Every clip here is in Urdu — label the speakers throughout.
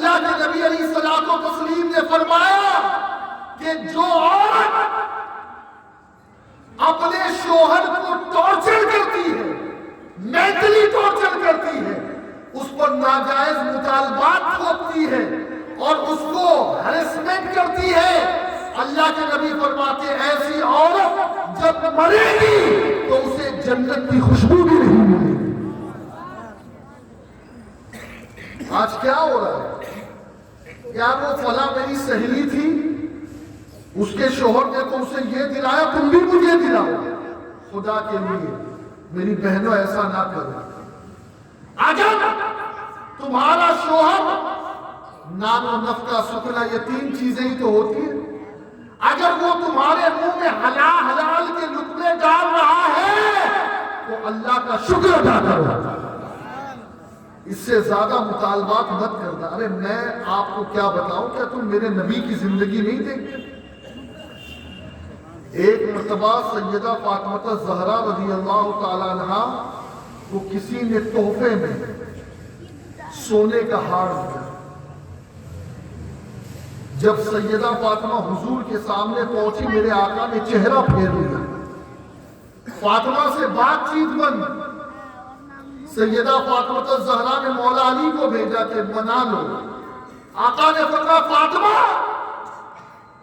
Speaker 1: اللہ کے نبی علیہ الصلوۃ والتسلیم نے فرمایا کہ جو عورت اپنے شوہر کو ٹارچر کرتی ہے، مینٹلی ٹارچر کرتی ہے، اس پر ناجائز مطالبات تھوپتی ہے اور اس کو ہریسمنٹ کرتی ہے، اللہ کے نبی فرماتے ہیں ایسی عورت جب مرے گی تو اسے جنت کی خوشبو بھی نہیں ملے گی۔ آج کیا ہو رہا ہے؟ یار وہ فلاں میری سہیلی تھی، اس کے شوہر نے تو اسے یہ دلایا، تم بھی مجھے دلاؤ۔ خدا کے لیے میری بہنوں ایسا نہ کرو۔ اگر تمہارا شوہر نان و نفقہ سکنا، یہ تین چیزیں ہی تو ہوتی ہیں، اگر وہ تمہارے منہ میں حلال کے لقمے ڈال رہا ہے تو اللہ کا شکر ادا کرو، اس سے زیادہ مطالبات مت کرنا۔ ارے میں آپ کو کیا بتاؤں، کیا تم میرے نبی کی زندگی نہیں دیکھتے؟ ایک مرتبہ سیدہ فاطمہ زہرا رضی اللہ تعالی عنہ کو کسی نے تحفے میں سونے کا ہار دیا۔ جب سیدہ فاطمہ حضور کے سامنے پہنچی، میرے آقا نے چہرہ پھیر لیا، فاطمہ سے بات چیت بند۔ سیدہ فاطمہ زہرا نے مولا علی کو بھیجا کہ منا لو۔ آقا نے فرمایا فاطمہ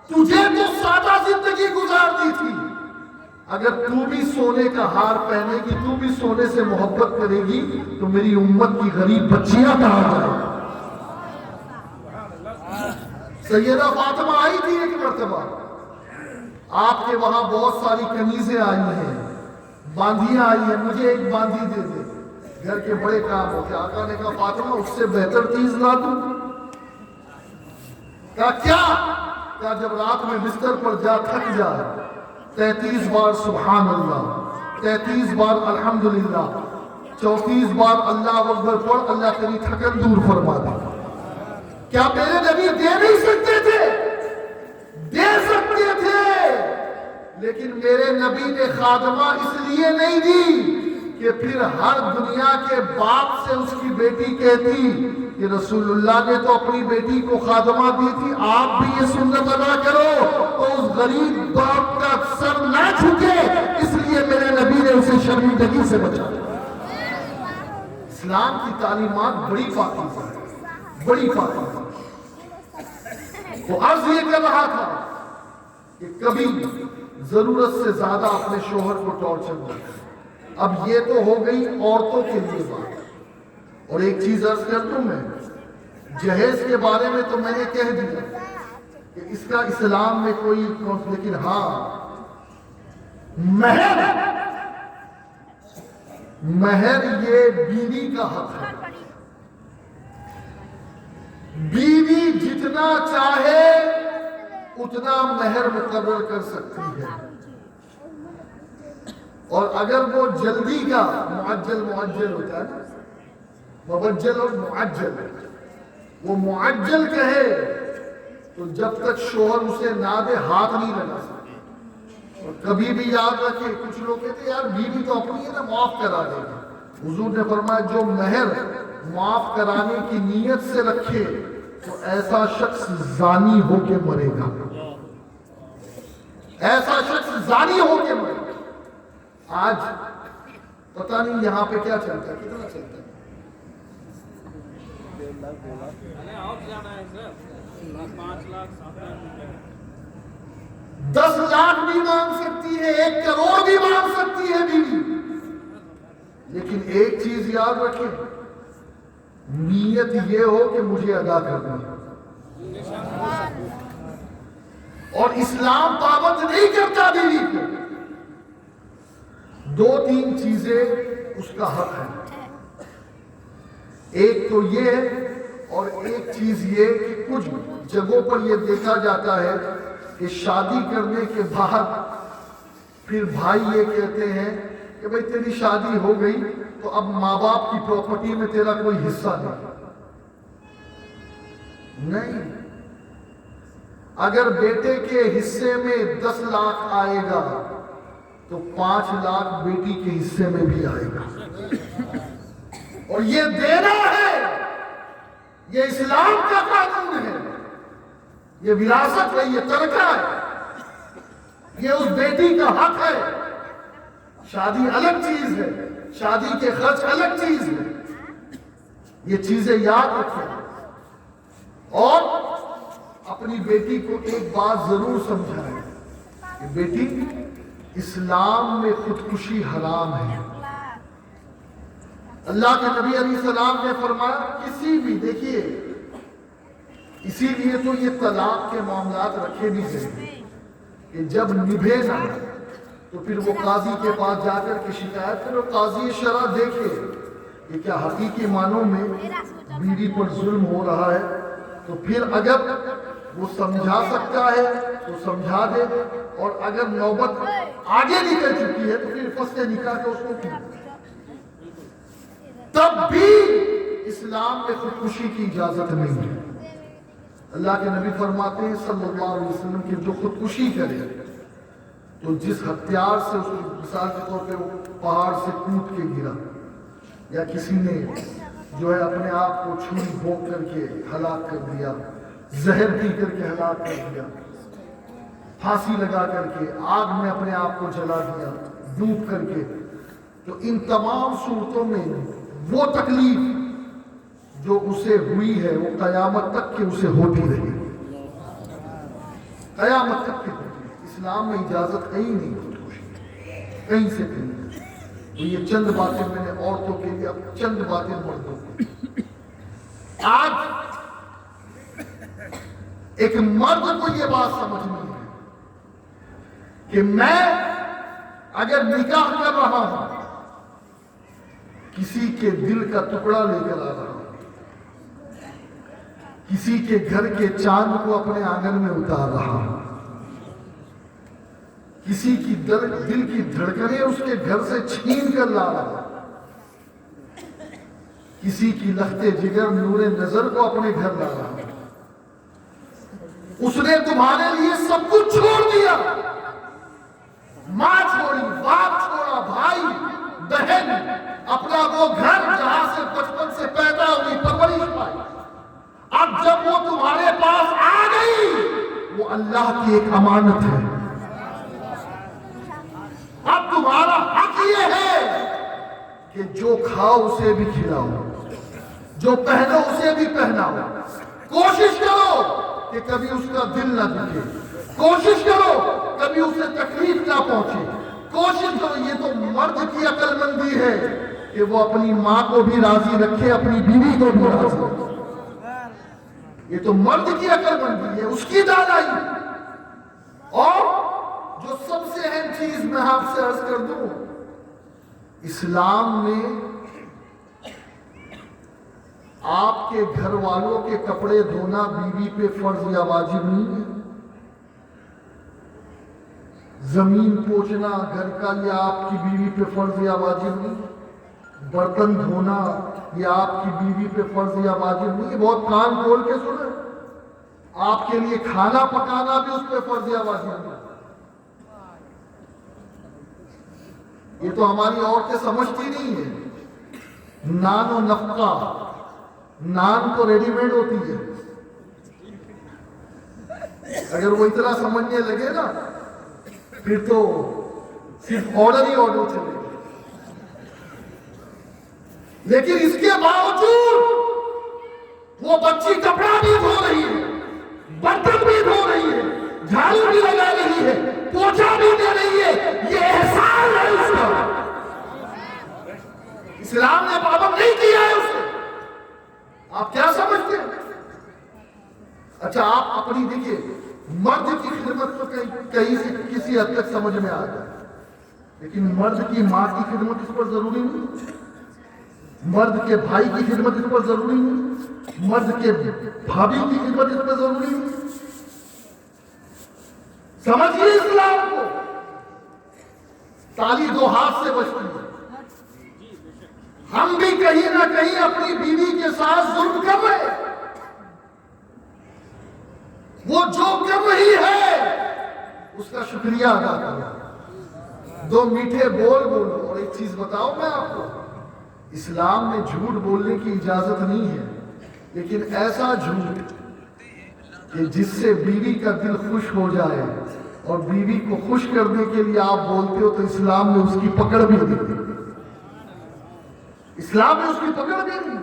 Speaker 1: تجھے تو سادہ زندگی گزارنی تھی، اگر تو بھی سونے کا ہار پہنے گی، تو بھی سونے سے محبت کرے گی تو میری امت کی غریب بچیاں کہاں جائیں۔ سیدہ فاطمہ آئی تھی ایک مرتبہ، آپ کے وہاں بہت ساری کنیزیں آئی ہیں، باندیاں آئی ہیں، مجھے ایک باندی دے دے، گھر کے بڑے کام ہوتے۔ آقا نے کہا فاطمہ اس سے بہتر چیز لا دوں؟ کہا کیا؟ کہا جب رات میں بستر پر جا تھک جا 33 بار سبحان اللہ، 33 بار الحمدللہ، 34 بار اللہ اکبر پڑھ، اللہ تیری تھکن دور فرما دے۔ کیا میرے نبی دے نہیں سکتے تھے؟ دے سکتے تھے، لیکن میرے نبی نے خادمہ اس لیے نہیں دی کہ پھر ہر دنیا کے باپ سے اس کی بیٹی کہتی کہ رسول اللہ نے تو اپنی بیٹی کو خادمہ دی تھی، آپ بھی یہ سنت ادا کرو، تو اس غریب باپ کا سر نہ جھکے، اس لیے میرے نبی نے اسے شرمندگی سے بچایا۔ اسلام کی تعلیمات بڑی پاکیزہ ہے، بڑی پاکیزہ۔ وہ عرض یہ کر رہا تھا کہ کبھی ضرورت سے زیادہ اپنے شوہر کو ٹارچر نہ کریں۔ اب یہ تو ہو گئی عورتوں کے لیے بات، اور ایک چیز عرض کر دوں میں، جہیز کے بارے میں تو میں نے کہہ دیا کہ اس کا اسلام میں کوئی، لیکن ہاں مہر یہ بیوی کا حق ہے۔ بیوی جتنا چاہے اتنا مہر مقرر کر سکتی ہے، اور اگر وہ جلدی کا معجل ہوتا ہے نا، مبجل اور معجل، وہ معجل کہے تو جب تک شوہر اسے نہ دے ہاتھ نہیں لگا سکتے۔ اور کبھی بھی یاد رکھے، کچھ لوگ کہتے ہیں یار بیوی تو اپنی ہے نا، معاف کرا دے گا۔ حضور نے فرمایا جو مہر معاف کرانے کی نیت سے رکھے تو ایسا شخص زانی ہو کے مرے گا، ایسا شخص زانی ہو کے مرے گا۔ آج پتہ نہیں یہاں پہ کیا چلتا ہے، کتنا چلتا ہے؟ 10 لاکھ بھی مانگ سکتی ہے، 1 کروڑ بھی مانگ سکتی ہے بیوی، لیکن ایک چیز یاد رکھیں، نیت یہ ہو کہ مجھے ادا کرنا ہے، اور اسلام پابند نہیں کرتا بیوی کو۔ 2-3 چیزیں اس کا حق ہے، ایک تو یہ ہے، اور ایک چیز یہ کہ کچھ جگہوں پر یہ دیکھا جاتا ہے کہ شادی کرنے کے بعد پھر بھائی یہ کہتے ہیں کہ بھئی تیری شادی ہو گئی تو اب ماں باپ کی پراپرٹی میں تیرا کوئی حصہ نہیں۔ اگر بیٹے کے حصے میں 10 لاکھ آئے گا تو 5 لاکھ بیٹی کے حصے میں بھی آئے گا، اور یہ دینا ہے، یہ اسلام کا قانون ہے، یہ وراثت ہے، یہ ترکہ ہے، یہ اس بیٹی کا حق ہے۔ شادی الگ چیز ہے، شادی کے خرچ الگ چیز ہے، یہ چیزیں یاد رکھیں۔ اور اپنی بیٹی کو ایک بات ضرور سمجھائیں کہ بیٹی، اسلام میں خودکشی حرام ہے۔ اللہ کے نبی علیہ السلام نے فرمایا کسی بھی، دیکھیے اسی لیے تو یہ طلاق کے معاملات رکھے بھی گئے کہ جب نبھے نہ تو پھر وہ قاضی کے پاس جا کر کے شکایت کرو، قاضی شرع دیکھے کہ کیا حقیقی معنوں میں بیوی پر ظلم ہو رہا ہے، تو پھر اگر وہ سمجھا سکتا ہے تو سمجھا دے، اور اگر نوبت آگے نکل چکی ہے تو پھر فسخ نکاح کے اس کو کی۔ تب بھی اسلام میں خودکشی کی اجازت نہیں ہے۔ اللہ کے نبی فرماتے ہیں صلی اللہ علیہ وسلم کہ جو خودکشی کرے تو جس ہتھیار سے اس کو، مثال کے طور پہ وہ پہاڑ سے کود کے گرا، یا کسی نے جو ہے اپنے آپ کو چھری بھونک کر کے ہلاک کر دیا، زہر پی کر کے ہلاک کر دیا، پھانسی لگا کر کے آگ میں اپنے آپ کو جلا دیا ڈوب کر کے، تو ان تمام صورتوں میں وہ تکلیف جو اسے ہوئی ہے وہ قیامت تک کے اسے ہوتی رہے، قیامت تک کے ہوتی۔ اسلام میں اجازت کہیں نہیں ہوتی، کہیں سے کہیں۔ تو یہ چند باتیں میں نے عورتوں کے لیے، اب چند باتیں مردوں کے لیے۔ آج ایک مرد کو یہ بات سمجھنی ہے کہ میں اگر نکاح کر رہا ہوں، کسی کے دل کا ٹکڑا لے کر آ رہا ہوں، کسی کے گھر کے چاند کو اپنے آنگن میں اتار رہا ہوں، کسی کی دل کی دھڑکنیں اس کے گھر سے چھین کر لا رہا ہوں، کسی کی لخت جگر نور نظر کو اپنے گھر لا رہا ہوں۔ اس نے تمہارے لیے سب کچھ چھوڑ دیا، ماں چھوڑی، باپ چھوڑا، بھائی بہن، اپنا وہ گھر جہاں سے بچپن سے پیدا ہوئی، پرورش پائی، اب جب وہ تمہارے پاس آ گئی، وہ اللہ کی ایک امانت ہے۔ اب تمہارا حق یہ ہے کہ جو کھاؤ اسے بھی کھلاؤ، جو پہنو اسے بھی پہناؤ، کوشش کرو کہ کبھی اس کا دل نہ دکھے، کوشش کرو کبھی اسے تکلیف نہ پہنچے، کوشش کرو۔ یہ تو مرد کی عقل مندی ہے کہ وہ اپنی ماں کو بھی راضی رکھے، اپنی بیوی کو بھی راضی رکھے۔ یہ تو مرد کی عقل مندی ہے، اس کی دانائی۔ اور جو سب سے اہم چیز میں آپ سے عرض کر دوں، اسلام میں آپ کے گھر والوں کے کپڑے دھونا بیوی پہ فرض یا واجب نہیں ہے۔ زمین پوچھنا گھر کا یہ آپ کی بیوی پہ فرض یا واجب نہیں، برتن دھونا یہ آپ کی بیوی پہ فرض یا واجب نہیں۔ بہت کان کھول کے سنیں، آپ کے لیے کھانا پکانا بھی اس پہ فرض یا واجب نہیں۔ یہ تو ہماری عورتیں سمجھتی نہیں ہے۔ نان و نفقہ، نان تو ریڈی میڈ ہوتی ہے، اگر وہ اتنا سمجھنے لگے نا پھر تو صرف آرڈر ہی آرڈر چلے گا۔ لیکن اس کے باوجود وہ بچی کپڑا بھی دھو رہی ہے، برتن بھی دھو رہی ہے، جھاڑو بھی لگا رہی ہے، پوچھا بھی دے رہی ہے، یہ احسان ہے اس کا۔ اسلام نے پابند نہیں کیا ہے اسے۔ آپ کیا سمجھتے ہیں؟ اچھا آپ اپنی دیکھیے، مرد کی خدمت تو کہیں سے کسی حد تک سمجھ میں آ جائے، لیکن مرد کی ماں کی خدمت اس پر ضروری نہیں، مرد کے بھائی کی خدمت اس پر ضروری نہیں، مرد کے بھابھی کی خدمت اس پر ضروری نہیں۔ سمجھیے اسلام کو، تالی دو ہاتھ سے بچتی ہے۔ ہم بھی کہیں نہ کہیں اپنی بیوی کے ساتھ ظلم کر رہے ہیں۔ وہ جو کر رہی ہے اس کا شکریہ ادا کرو، دو میٹھے بول بولو۔ اور ایک چیز بتاؤ میں آپ کو، اسلام میں جھوٹ بولنے کی اجازت نہیں ہے۔ لیکن ایسا جھوٹ کہ جس سے بیوی کا دل خوش ہو جائے اور بیوی کو خوش کرنے کے لیے آپ بولتے ہو تو اسلام نے اس کی پکڑ بھی دی. اسلام نے اس کی پکڑ بھی دی.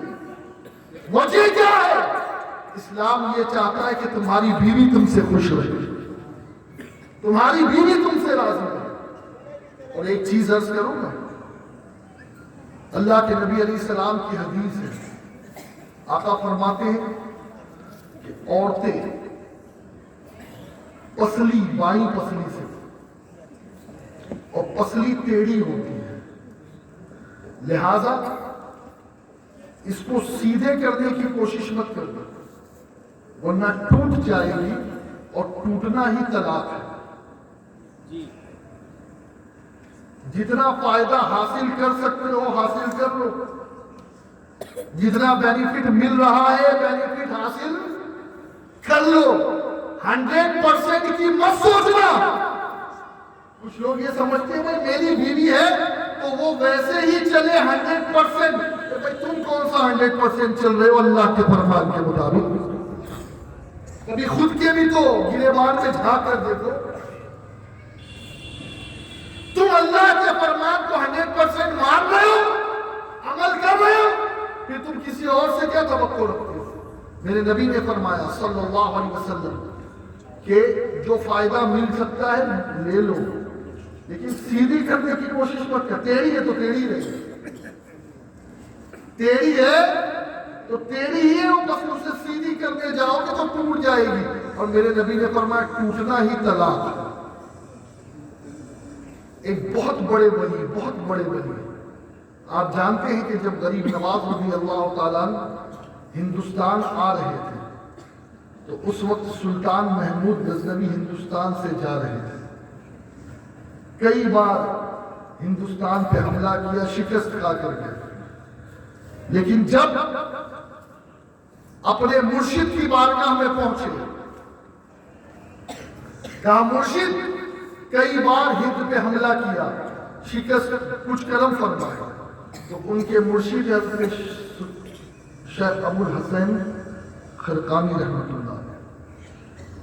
Speaker 1: وجہ کیا ہے؟ اسلام یہ چاہتا ہے کہ تمہاری بیوی تم سے خوش رہے, تمہاری بیوی تم سے راضی رہے. اور ایک چیز عرض کروں میں, اللہ کے نبی علیہ السلام کی حدیث ہے, آقا فرماتے ہیں کہ عورتیں پسلی, بائیں پسلی سے, اور پسلی ٹیڑھی ہوتی ہے, لہذا اس کو سیدھے کرنے کی کوشش مت کرنا ورنہ ٹوٹ جائے گی, اور ٹوٹنا ہی طلاق ہے. جتنا فائدہ حاصل کر سکتے ہو حاصل کر لو, جتنا بینیفٹ مل رہا ہے بینیفٹ حاصل کر لو, 100% کی مت سوچنا. کچھ لوگ یہ سمجھتے ہیں میری بیوی ہے تو وہ ویسے ہی چلے 100%. تم کون سا 100% چل رہے ہو اللہ کے فرمان کے مطابق؟ کبھی خود کے بھی تو گریبان میں جھانک کر دیکھو. تم اللہ کے فرمان کو 100% مان رہے ہو, عمل کر رہے ہو, پھر تم کسی اور سے کیا توقع رکھتے ہو؟ میرے نبی نے فرمایا صلی اللہ علیہ وسلم کہ جو فائدہ مل سکتا ہے لے لو, لیکن سیدھی کرنے کی کوشش مت کر. ٹیڑھی ہے تو ٹیڑھی رہے, ٹیڑھی ہے تو ٹیڑھی ہی ہے, بس اسے سیدھی کرنے جاؤ گے تو ٹوٹ جائے گی. اور میرے نبی نے فرمایا ٹوٹنا ہی طلاق ہے. ایک بہت بڑے ولی آپ جانتے ہیں کہ جب غریب نواز رضی اللہ تعالیٰ ہندوستان آ رہے تھے تو اس وقت سلطان محمود غزنوی ہندوستان سے جا رہے تھے. کئی بار ہندوستان پہ حملہ کیا, شکست کھا کر گئے, لیکن جب اپنے مرشد کی بارگاہ میں پہنچے, کہا مرشد کئی بار ہند پہ حملہ کیا, شکست, کچھ کرم فرمائے. تو ان کے مرشد حضرت شیخ ابو الحسن خرقانی رحمۃ اللہ علیہ,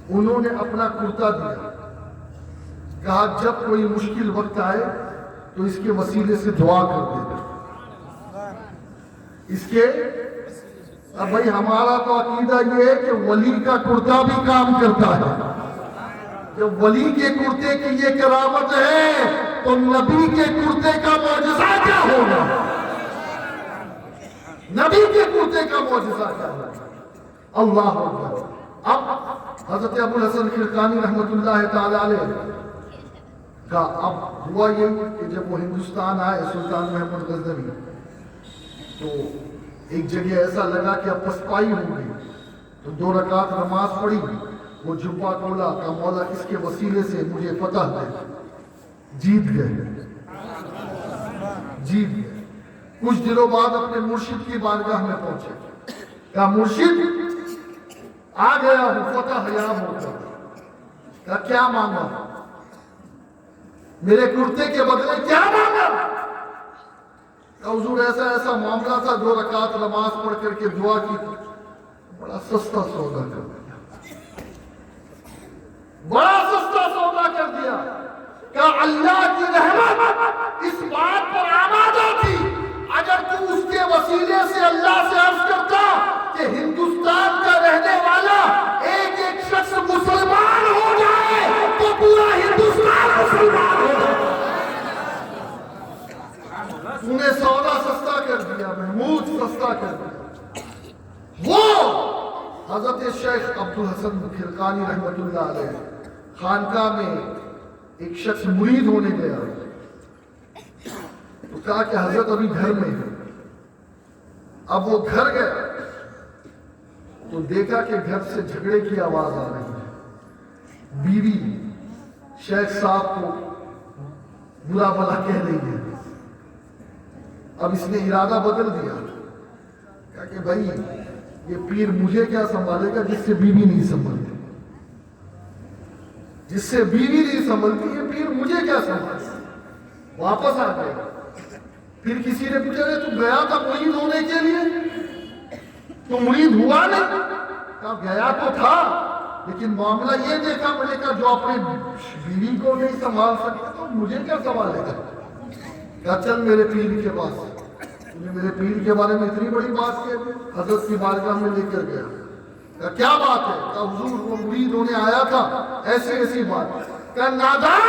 Speaker 1: انہوں نے اپنا کرتا دیا, کہا جب کوئی مشکل وقت آئے تو اس کے وسیلے سے دعا کر دینا. اس کے اب بھائی ہمارا تو عقیدہ یہ ہے کہ ولی کا کرتا بھی کام کرتا ہے. جب ولی کے کرتے کی یہ کرامت ہے تو نبی کے کرتے کا معجزہ کیا ہوگا؟ نبی کے کرتے کا معجزہ کیا ہوگا؟ اللہ اکبر. اب حضرت ابو الحسن خرقانی رحمۃ اللہ تعالی علیہ کا اب ہوا یہ کہ جب وہ ہندوستان آئے سلطان محمود غزنوی, تو ایک جگہ ایسا لگا کہ اب پسپائی ہو گئی, تو 2 رکعت نماز پڑھی, وہ جھپا کھولا, کہ مولا اس کے وسیلے سے مجھے فتح دے. جیت گئے. کچھ دنوں بعد اپنے مرشد کی بارگاہ میں پہنچے, کہا مرشد آ گیا ہوں, فتح یاب ہو گیا. کہا کیا مانگا؟ میرے کرتے کے بدلے کیا مانگا؟ حضور ایسا ایسا معاملہ تھا, 2 رکعت نماز پڑھ کر کے دعا کی, بڑا سستا سودا کر دیا, بڑا سستا سودا کر دیا. کہ اللہ کی رحمت اس بات پر آمادہ تھی اگر تو اس کے وسیلے سے اللہ سے عرض کرتا کہ ہندوستان کا رہنے والا ایک ایک شخص مسلمان ہو جائے تو پورا ہندوستان مسلمان ہو جائے. تو نے سودا سستا کر دیا, محمود سستا کر دیا. وہ حضرت شیخ عبد الحسن خرقانی رحمۃ اللہ علیہ خانقاہ میں ایک شخص مرید ہونے گیا, تو کہا کہ حضرت ابھی گھر میں ہے. اب وہ گھر گیا تو دیکھا کہ گھر سے جھگڑے کی آواز آ رہی ہے. بیوی شیخ صاحب کو برا بھلا کہہ رہی ہے. اب اس نے ارادہ بدل دیا, کہا کہ بھائی یہ پیر مجھے کیا سنبھالے گا جس سے بیوی نہیں سنبھلتی, جس سے بیوی نہیں سنبھلتی, یہ پیر مجھے کیا سنبھالے. واپس آ گئے. پھر کسی نے پوچھا تو گیا تھا مرید ہونے کے لیے؟ تو مرید ہوا نہیں؟ کہا گیا تو تھا، لیکن معاملہ یہ دیکھا، میں نے کہا جو اپنے بیوی کو نہیں سنبھال سکتا تو مجھے کیا سنبھالے گا؟ کہا چل میرے پیر کے پاس، میرے پیر کے بارے میں اتنی بڑی بات کہ حضرت کی بارگاہ میں لے کر گیا۔ کہا کیا بات ہے؟ کہا حضور وہ مرید ہونے آیا تھا، ایسی ایسی بات۔ کہا نادان،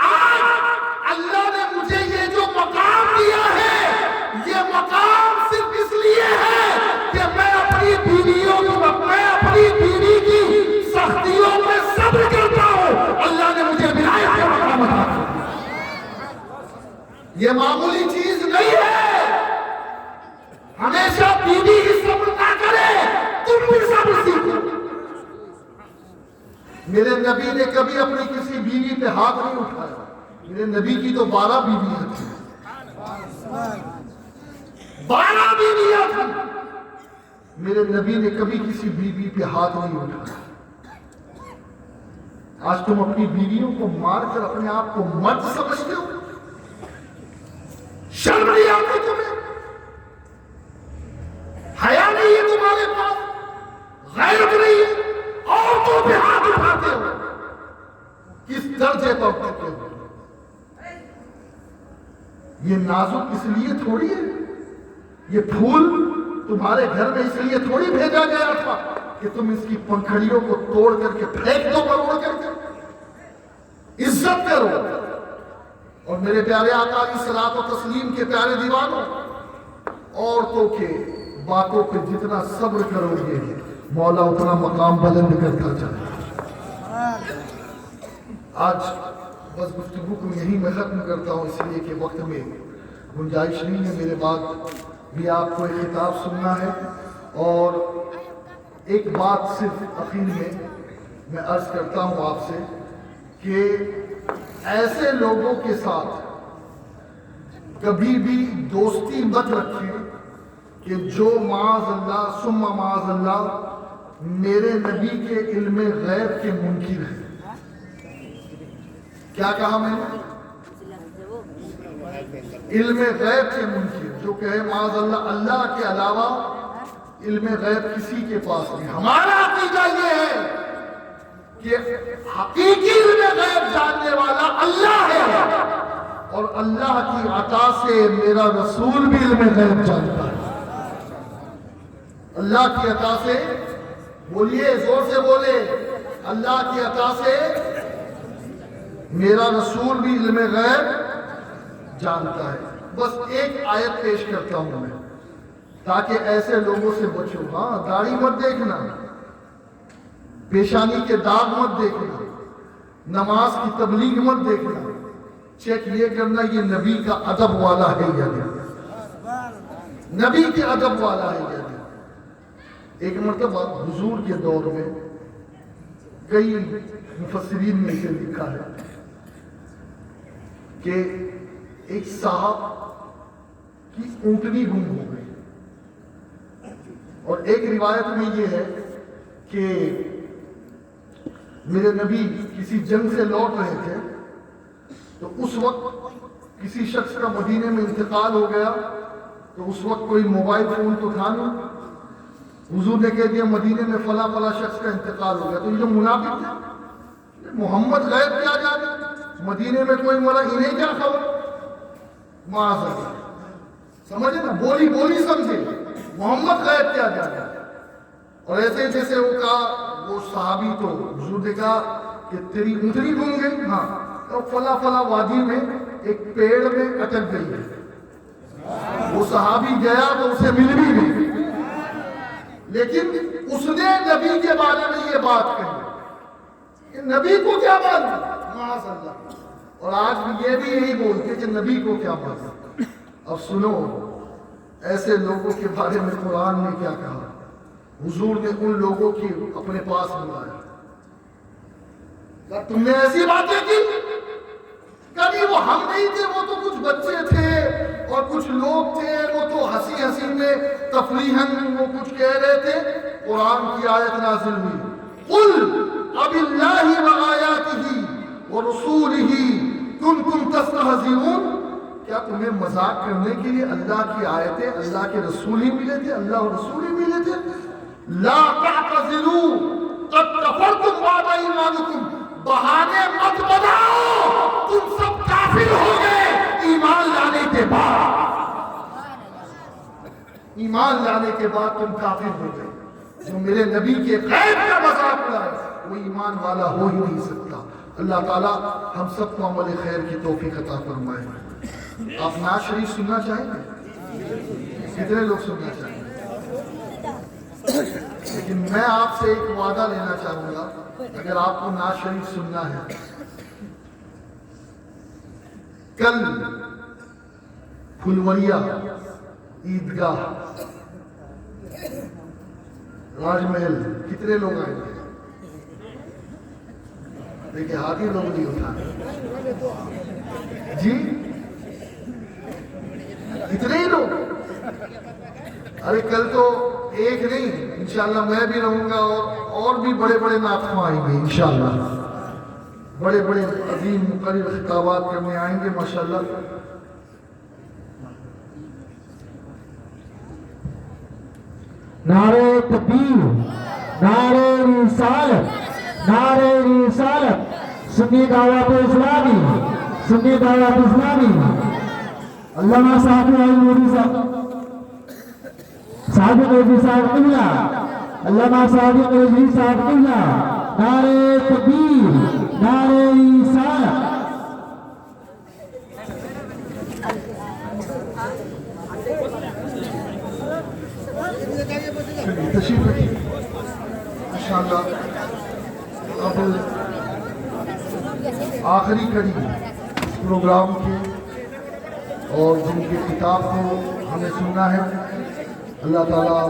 Speaker 1: آج اللہ نے مجھے یہ جو مقام دیا ہے، یہ مقام صرف اس لیے ہے کہ میں اپنی بیوی کی سختیوں میں صبر کرتا ہوں۔ اللہ نے مجھے ولایت کا مقام عطا کیا۔ یہ معمولی چیز نہیں ہے۔ ہمیشہ بیوی ہی صبر نہ کرے، تم بھی صبر سیکھو۔ میرے نبی نے کبھی اپنی کسی بیوی پہ ہاتھ نہیں اٹھایا۔ میرے نبی کی تو 12 بیویاں تھیں، 12 بیویاں تھیں۔ میرے نبی نے کبھی کسی بیوی پہ ہاتھ نہیں اٹھایا۔ آج تم اپنی بیویوں کو مار کر اپنے آپ کو مرد سمجھتے ہو؟ شرم نہیں آتی تمہیں؟ حیا نہیں ہے تمہارے پاس؟ غیرت نہیں ہے؟ عورتوں پہ ہاتھ اٹھاتے ہو؟ کس درجے پر پہنچے ہو؟ یہ نازک اس لیے تھوڑی ہے، یہ پھول تمہارے گھر میں اس لیے تھوڑی بھیجا گیا تھا کہ تم اس کی پنکھڑیوں کو توڑ کر کے پھینک دو، مروڑ کر کے۔ عزت کرو۔ اور میرے پیارے آقا علیہ الصلوۃ والتسلیم کے پیارے دیوانوں، عورتوں کے باتوں پہ جتنا صبر کرو گے مولا اتنا مقام بلند کرتا چلے۔ آج بس گفتگو کو یہی میں ختم کرتا ہوں، اس لیے کہ وقت میں گنجائش نہیں ہے، میرے بعد بھی آپ کو ایک خطاب سننا ہے۔ اور ایک بات صرف اخیر میں عرض کرتا ہوں آپ سے کہ ایسے لوگوں کے ساتھ کبھی بھی دوستی مت رکھیں کہ جو معاذ اللہ ثم معاذ اللہ میرے نبی کے علم غیب کے منکر ہیں۔ کیا کہا میں نے؟ علم غیب کے منکر، جو کہے معاذ اللہ اللہ کے علاوہ علم غیب کسی کے پاس نہیں۔ ہمارا عقیدہ یہ ہے کہ حقیقی علم غیب جاننے والا اللہ ہے، اور اللہ کی عطا سے میرا رسول بھی علم غیب جانتا ہے۔ اللہ کی عطا سے، بولیے زور سے بولے، اللہ کی عطا سے میرا رسول بھی علم غیب جانتا ہے۔ بس ایک آیت پیش کرتا ہوں میں تاکہ ایسے لوگوں سے بچو۔ ہاں، داڑھی مت دیکھنا، پیشانی کے داغ مت دیکھنا، نماز کی تبلیغ مت دیکھنا، چیک یہ کرنا یہ نبی کا ادب والا ہے یا نہیں، نبی کے ادب والا ہے یا نہیں۔ ایک مرتبہ حضور کے دور میں کئی مفسرین نے اسے لکھا ہے کہ ایک صاحب کی اونٹنی گم ہو گئی، اور ایک روایت میں یہ ہے کہ میرے نبی کسی جنگ سے لوٹ رہے تھے، تو اس وقت کسی شخص کا مدینے میں انتقال ہو گیا، تو اس وقت کوئی موبائل فون تو تھا نہیں۔ حضور نے کہہ دیا مدینے میں فلاں فلاں شخص کا انتقال ہو گیا، تو یہ جو منافق تھے، محمد غیب کیا جانے، مدینے میں کوئی مرا، انہیں کیا خبر؟ معاذ اللہ، سمجھے نا، بولی بولی سمجھے، محمد غیب کیا جانے۔ اور ایسے جیسے وہ کہا، وہ صحابی تو حضور نے کہا کہ تیری اونٹنی گم گئی؟ ہاں۔ تو فلاں فلاں وادی میں ایک پیڑ میں اٹک گئی ہے۔ وہ صحابی گیا تو اسے مل بھی نہیں، لیکن اس نے نبی کے بارے میں یہ بات کہی کہ نبی کو کیا معلوم، معاذ اللہ۔ اور آج بھی یہ بھی یہی بولتے کہ نبی کو کیا معلوم۔ اب سنو ایسے لوگوں کے بارے میں قرآن نے کیا کہا، حضور نے ان لوگوں کی اپنے پاس بلایا، تم نے ایسی باتیں کی، کبھی وہ ہم نہیں تھے، وہ تو کچھ بچے تھے اور کچھ لوگ تھے، وہ تو ہنسی ہنسی میں تفریحاً وہ کچھ کہہ رہے تھے۔ قرآن کی آیت نازل ہوئی، قل اب اللہ وآیاتہ ورسولہ کنتم تستہزئون، کیا تمہیں مذاق کرنے کے لیے اللہ کی آیتیں اللہ کے رسول ہی ملے تھے؟ اللہ اور رسول ہی ملے تھے؟ لا تعتذروا قد کفرتم بعد ایمانکم، بہانے مت بناؤ، تم سب کافر ہو گئے ایمان لانے کے بعد، ایمان لانے کے بعد تم کافر ہو گئے۔ جو میرے نبی کے غیب کا مذاق اڑائے وہ ایمان والا ہو ہی نہیں سکتا۔ اللہ تعالیٰ ہم سب کو عمل خیر کی توفیق عطا فرمائے۔ آپ نعت شریف سننا چاہیں گے؟ کتنے لوگ سننا چاہیں گے؟ لیکن میں آپ سے ایک وعدہ لینا چاہوں گا، اگر آپ کو نعت شریف سننا ہے، کل پھلوریا عیدگاہ راج محل کتنے لوگ آئیں گے؟ دیکھیں ہاتھ ہی لوگ نہیں اٹھانے جی، اتنے ہی لوگ؟ ارے کل تو ایک نہیں، انشاءاللہ میں بھی رہوں گا اور بھی بڑے بڑے نعتخواں آئیں گے انشاءاللہ، بڑے بڑے عظیم مقرر خطابات کرنے آئیں گے ماشاءاللہ۔
Speaker 2: نعرہ تکبیر، نعرہ رسالت، نعرہ رسالت، سنی دعوت اسلامی، سنی دعوت اسلامی۔ علامہ صاحب نوری صاحب، صاحب نوری صاحب قبلہ، علامہ صاحب نوری صاحب قبلہ، نعرہ تکبیر، نعرہ رسالت۔
Speaker 1: تشریف رکھیے انشاءاللہ۔ اب آخری کڑی اس پروگرام کی اور جن کی کتاب کو ہمیں سننا ہے، اللہ تعالیٰ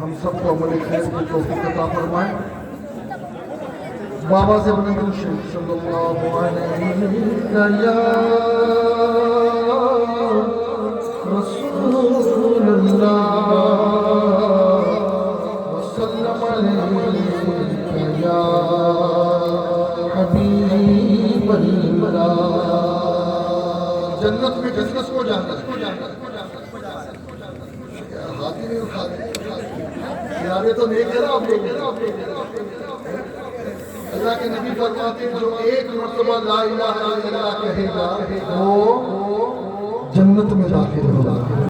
Speaker 1: ہم سب کو عمل خیر کی توفیق عطا فرمائے۔ بابا سے بلند الشریف صلی اللہ علیہ یا رسول اللہ وسلم علیہ یا حبیب اللہ۔ جنت میں کس کو جانا ہے؟ ہاتھ ہی نہیں اٹھاتے، پیارے تو نیک ہے نا آپ لوگ۔ اللہ کے نبی فرماتے ہیں جو ایک مرتبہ لا الہ الا اللہ کہے گا وہ جنت میں داخل ہوگا۔